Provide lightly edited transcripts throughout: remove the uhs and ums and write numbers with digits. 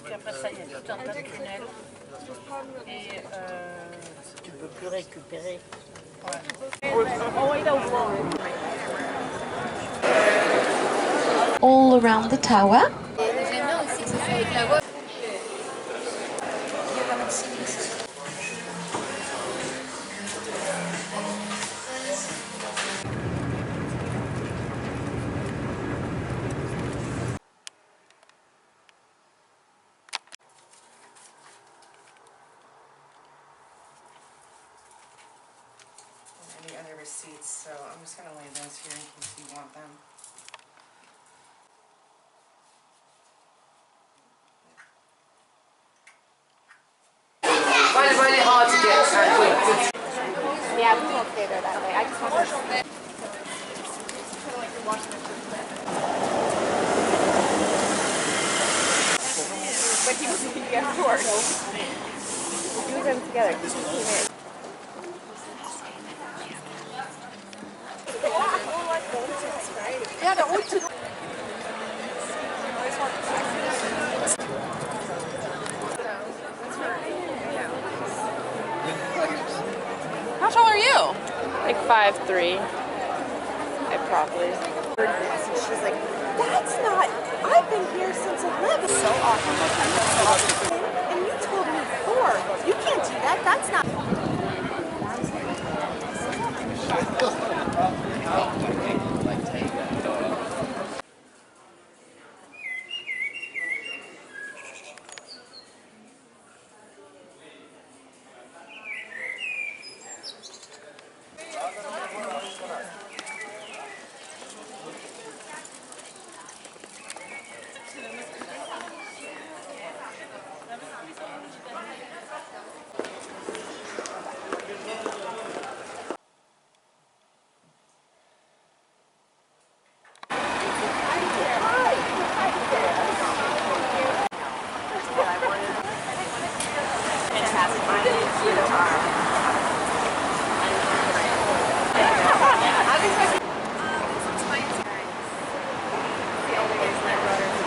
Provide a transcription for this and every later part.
Puis après ça, il y a tout un tas de tunnels. Et tu peux plus récupérer. All around the tower. J'aime bien aussi que ce soit avec la voix. Any other receipts, so I'm just gonna lay those here in case you want them. Really, really hard to get quick. Yeah, we won't stay there that way. I just want to. But he was looking at short. Do them together. Ja, da unten. How tall are you? Like 5'3". I probably. She's like, that's not. I've been here since 11. So awesome. And you told me 4. You can't do that. That's not.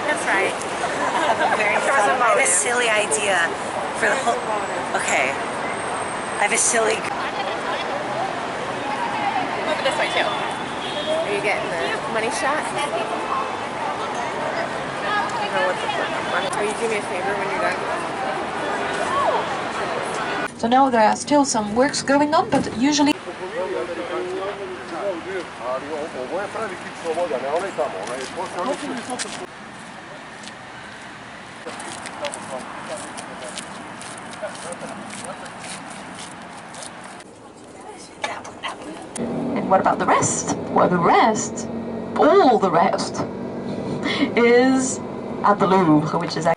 That's right. I have a silly idea for the whole. Okay. I have a silly. Look this way too. Are you getting the money shot? I don't know what the money. Are you doing me a favor when you're done? So now there are still some works going on, but usually and what about the rest? Well, the rest, all the rest, is at the Louvre, which is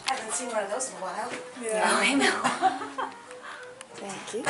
Haven't seen one of those in a while. Yeah. Oh, I know. Thank you.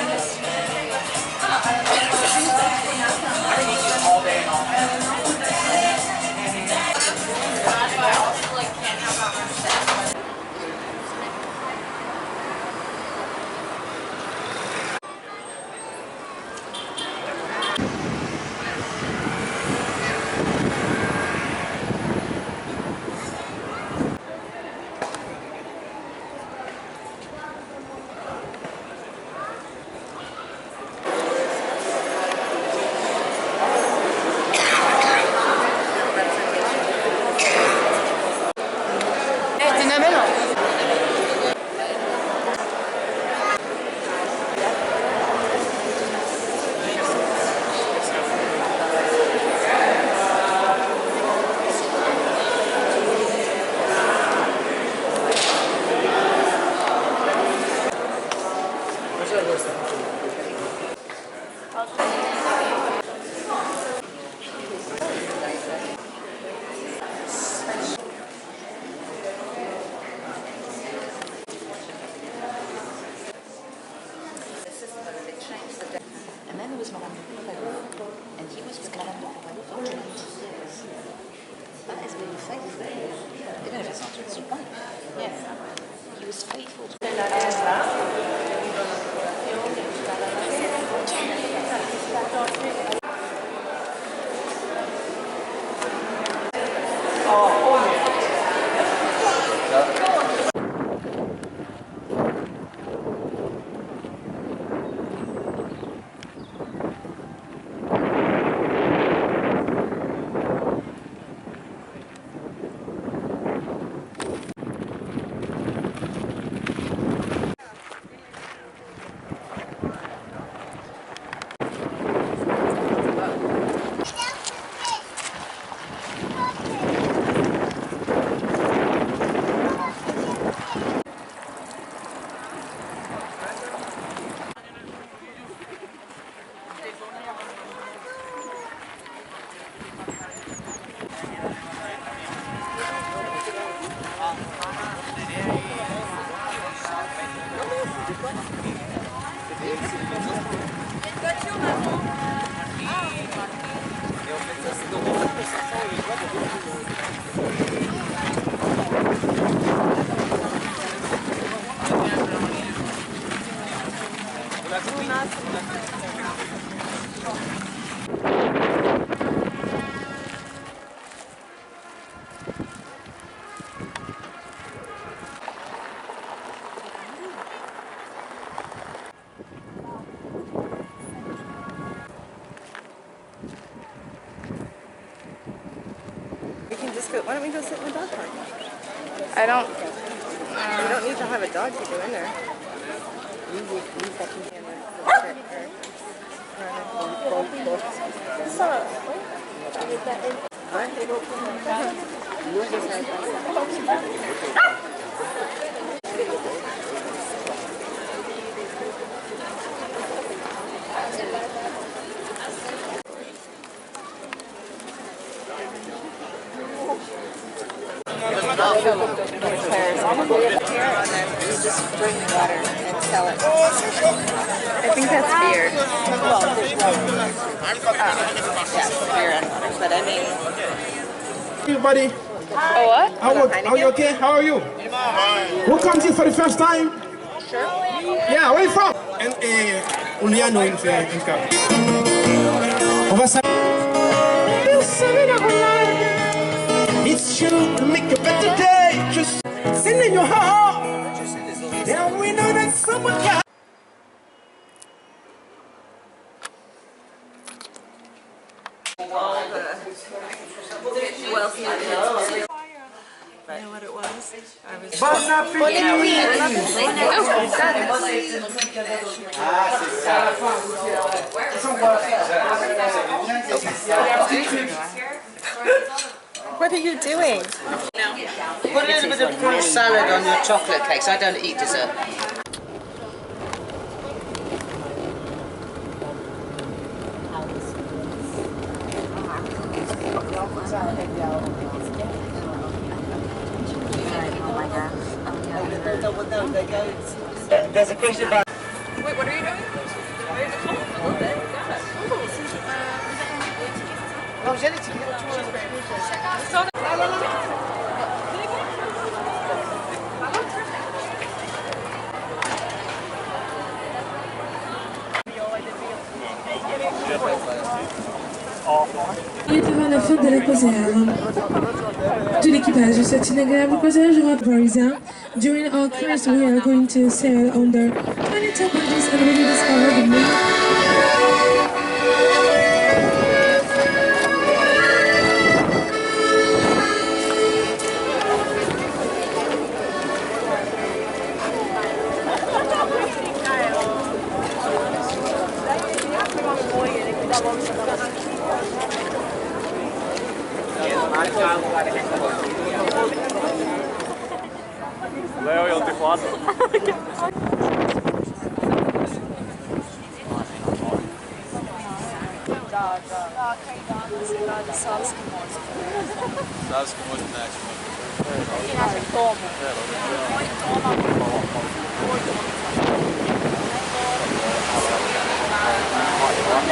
was Madame de Pompadour, and he was with Madame de Pompadour for 20 years. That is being faithful. Even if it's not to his wife. Yes. He was faithful to We can just go. Why don't we go sit in the dog park? I don't. We don't need to have a dog to go in there. just bring water and sell it. I think that's beer. Yes, beer and water. But I mean, everybody, Oh, what? are you okay? How are you? Who comes here for the first time? Sure. Yeah, where are you from? And Uliano in Cap. On va s'arrêter. It's true to make a better day. Just send in your heart. And we know that someone got. You know what it was? I was. What are you doing? Put a little bit of fruit salad on your chocolate cakes. I don't eat dessert. There's a question about. Wait, what are you doing? Oh, gelatin. Il est avant la fête de la croisière. Tout l'équipage de cette inagréable croisière jouera parisien. During our cruise, we are going to sail under 22 bodies and we will discover the moon. Leo e il teclato. Sabes que muito net. Toma.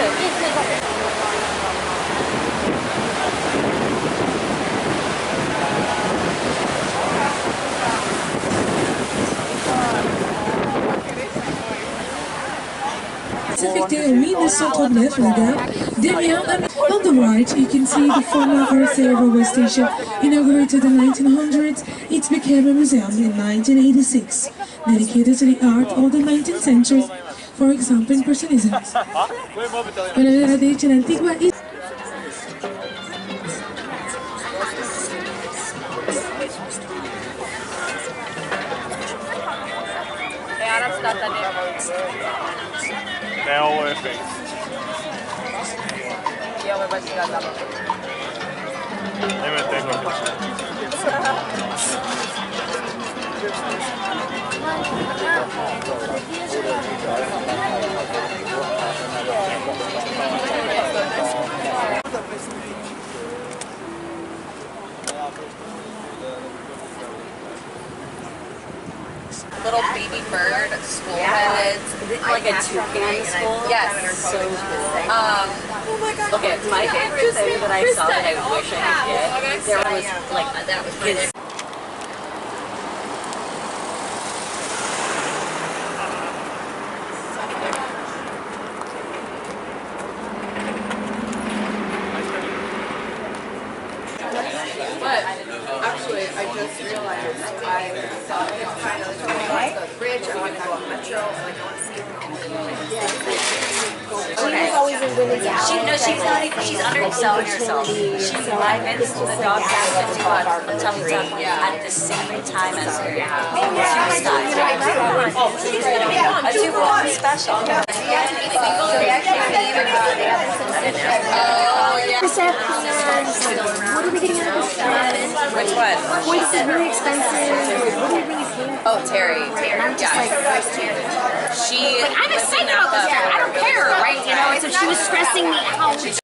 On the right, you can see the former Versailles railway station, inaugurated in 1900. It became a museum in 1986, dedicated to the art of the 19th century, for example, Impressionism. Una delle radici antigua e They all wear things. Io me tengo il little baby bird school heads. Is it like a toucan school? Yes. So cool. Okay, my favorite thing that I saw that I wish I could get, there was like, That was my But actually, I just realized I saw it kind of the bridge. I want to go on Metro. Like I want to see she's not even, she's underselling herself. She convinced the dog to tummy tuck at the same time as her. Two styles. She's going to be a 2-for-1 special. What are we getting out of this stuff? Which one? This is really expensive. What are we really paying for? Oh, Terry. And I'm just like, She. like, I'm excited about this stuff. I don't care, right? You know, and so she was stressing me out. Did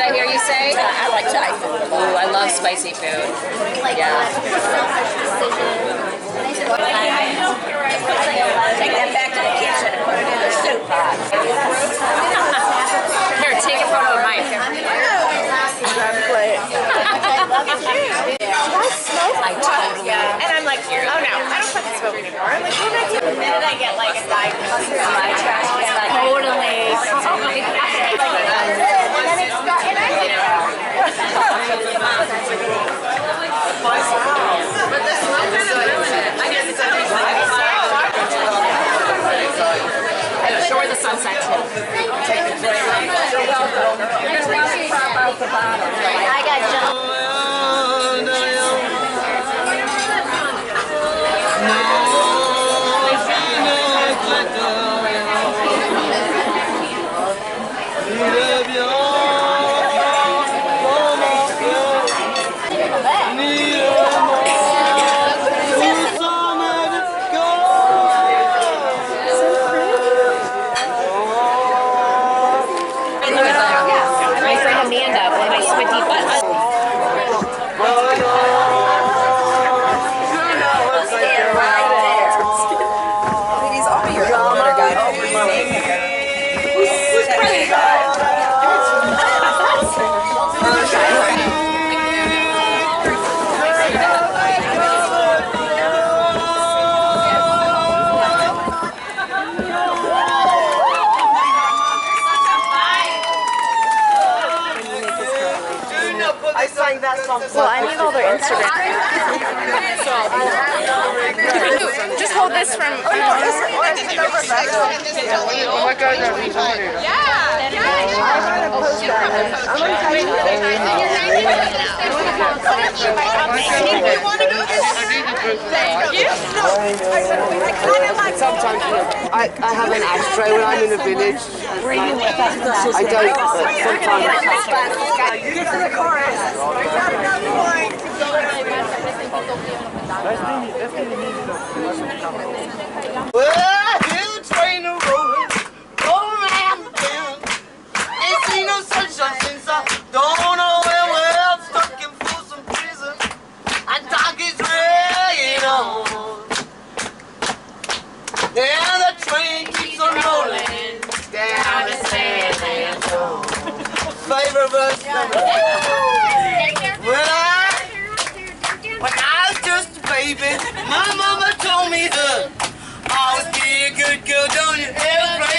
I hear you say? I like Thai food. Oh, I love spicy food. Yeah. Take that back to the kitchen and put it in the soup pot. Here, take a photo of Mike. I totally. And I'm like, oh no, I don't fucking smoke anymore. I'm like, what did I do? The minute I get like a diagnosis on my trash can, like, totally. And then it's got, and I think, But the smoke kind of ruins it. I guess it's show where the sunset too. I got well, I need all their Instagram. Just hold this from. Oh no, Oh my God, that means I'm here. Sometimes I have an ashtray when I'm in a village. I don't, but sometimes. Get to the chorus. Well, I hear the train a rolling, rolling nervous. When I was just a baby, my mama told me, I was be a good girl, don't you ever play